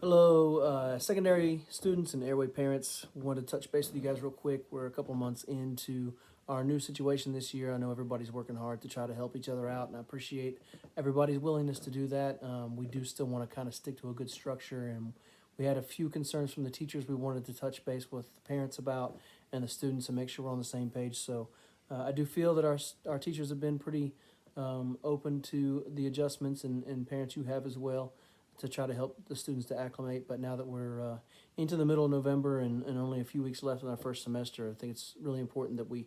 Hello, secondary students and airway parents. Wanted to touch base with you guys real quick. We're a couple months into our new situation this year. I know everybody's working hard to try to help each other out, and I appreciate everybody's willingness to do that. We do still want to kind of stick to a good structure, and we had a few concerns from the teachers we wanted to touch base with the parents about and the students and make sure we're on the same page. So I do feel that our teachers have been pretty open to the adjustments, and parents you have as well to try to help the students to acclimate. But now that we're into the middle of November and only a few weeks left in our first semester, I think it's really important that we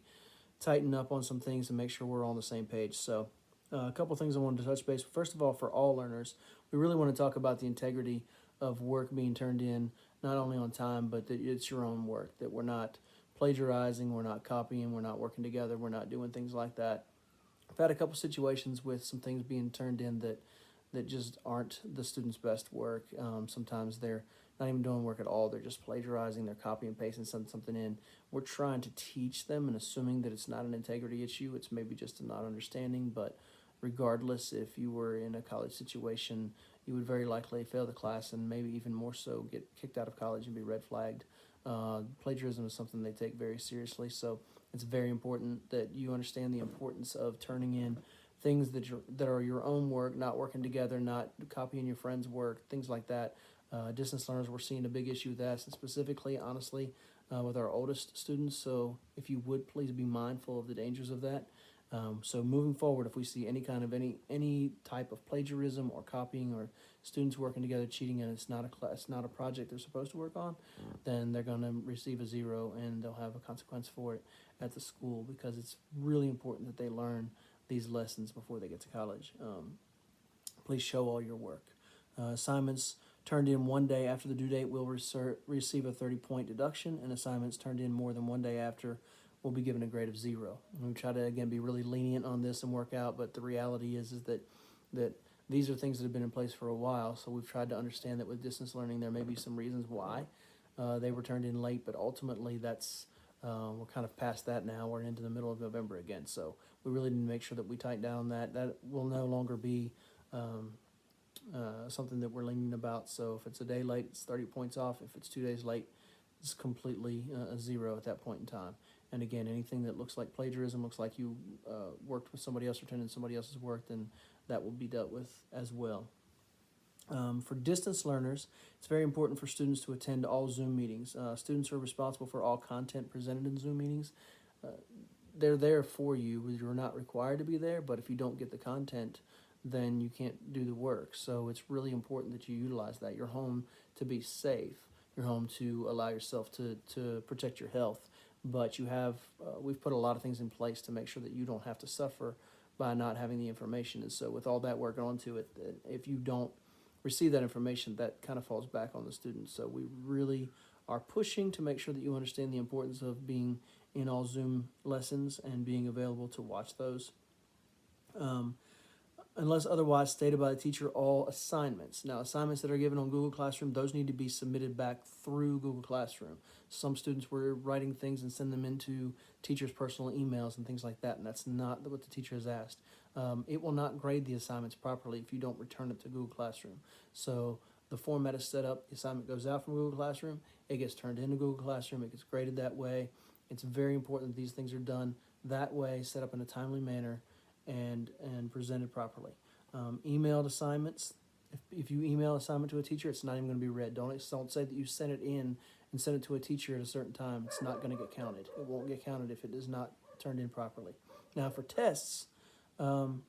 tighten up on some things and make sure we're all on the same page. So a couple things I wanted to touch base. First of all, for all learners, we really want to talk about the integrity of work being turned in, not only on time, but that it's your own work, that we're not plagiarizing, we're not copying, we're not working together, we're not doing things like that. I've had a couple situations with some things being turned in that just aren't the students' best work. Sometimes they're not even doing work at all. They're just plagiarizing. They're copying and pasting something in. We're trying to teach them and assuming that it's not an integrity issue. It's maybe just a not understanding. But regardless, if you were in a college situation, you would very likely fail the class and maybe even more so get kicked out of college and be red flagged. Plagiarism is something they take very seriously. So it's very important that you understand the importance of turning in things that are your own work, not working together, not copying your friend's work, things like that. Distance learners, we're seeing a big issue with that, and specifically, honestly, with our oldest students. So if you would please be mindful of the dangers of that. So moving forward, if we see any kind of any type of plagiarism or copying or students working together cheating and it's not a class, not a project they're supposed to work on, then they're going to receive a zero and they'll have a consequence for it at the school because it's really important that they learn these lessons before they get to college. Please show all your work. Assignments turned in one day after the due date will receive a 30-point deduction, and assignments turned in more than one day after will be given a grade of zero. And we try to again be really lenient on this and work out, but the reality is that these are things that have been in place for a while. So we've tried to understand that with distance learning, there may be some reasons why they were turned in late, but ultimately that's we're kind of past that now. We're into the middle of November again, so we really need to make sure that we tighten down that. That will no longer be something that we're leaning about. So if it's a day late, it's 30 points off. If it's 2 days late, it's completely a zero at that point in time. And again, anything that looks like plagiarism, looks like you worked with somebody else or turned in somebody else's work, then that will be dealt with as well. For distance learners, it's very important for students to attend all Zoom meetings. Students are responsible for all content presented in Zoom meetings. Uh, they're there for you. You're not required to be there, but if you don't get the content, then you can't do the work. So it's really important that you utilize that. You're home to be safe. You're home to allow yourself to protect your health. But you have, we've put a lot of things in place to make sure that you don't have to suffer by not having the information. And so with all that work onto it, if you don't receive that information, that kind of falls back on the students. So we really are pushing to make sure that you understand the importance of being in all Zoom lessons and being available to watch those. Um, Unless otherwise stated by the teacher, all assignments. Now, assignments that are given on Google Classroom, those need to be submitted back through Google Classroom. Some students were writing things and send them into teachers' personal emails and things like that, and that's not what the teacher has asked. It will not grade the assignments properly if you don't return it to Google Classroom. So the format is set up, the assignment goes out from Google Classroom, it gets turned into Google Classroom, it gets graded that way. It's very important that these things are done that way, set up in a timely manner, and presented properly. Emailed assignments. If you email assignment to a teacher, it's not even going to be read. Don't say that you sent it in and sent it to a teacher at a certain time. It's not going to get counted. It won't get counted if it is not turned in properly. Now for tests, um,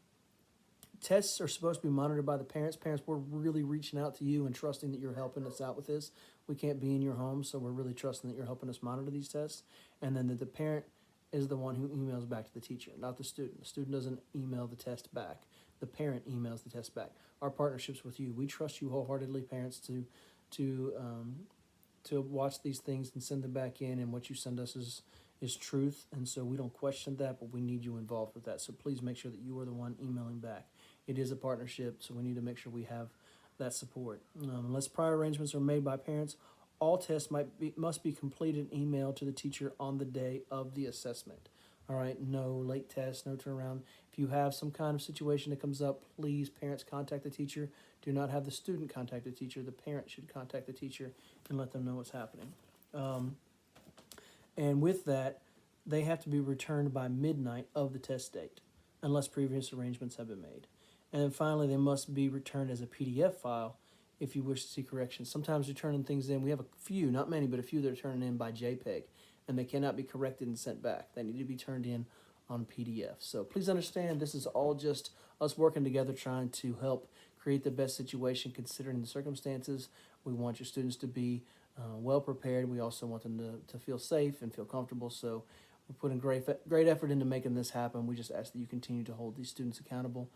tests are supposed to be monitored by the parents. Parents, we're really reaching out to you and trusting that you're helping us out with this. We can't be in your home, so we're really trusting that you're helping us monitor these tests, and then that the parent is the one who emails back to the teacher, not the student. The student doesn't email the test back. The parent emails the test back. Our partnerships with you, we trust you wholeheartedly, parents, to um, to watch these things and send them back in. And what you send us is truth, and so we don't question that, but we need you involved with that. So please make sure that you are the one emailing back. It is a partnership, so we need to make sure we have that support. Unless prior arrangements are made by parents, all tests must be completed and emailed to the teacher on the day of the assessment. All right, no late tests, no turnaround. If you have some kind of situation that comes up, please, parents, contact the teacher. Do not have the student contact the teacher. The parent should contact the teacher and let them know what's happening. Um, and with that, they have to be returned by midnight of the test date, unless previous arrangements have been made. And then finally, they must be returned as a PDF file if you wish to see corrections. Sometimes we're turning things in. We have a few, not many, but a few that are turning in by JPEG, and they cannot be corrected and sent back. They need to be turned in on PDF. So please understand, this is all just us working together trying to help create the best situation considering the circumstances. We want your students to be well prepared. We also want them to feel safe and feel comfortable. So we're putting great effort into making this happen. We just ask that you continue to hold these students accountable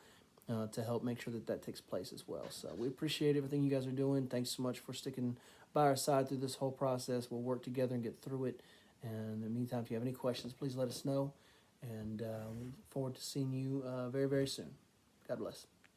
to help make sure that that takes place as well. So we appreciate everything you guys are doing. Thanks so much for sticking by our side through this whole process. We'll work together and get through it. And in the meantime, if you have any questions, please let us know. And we look forward to seeing you very, very soon. God bless.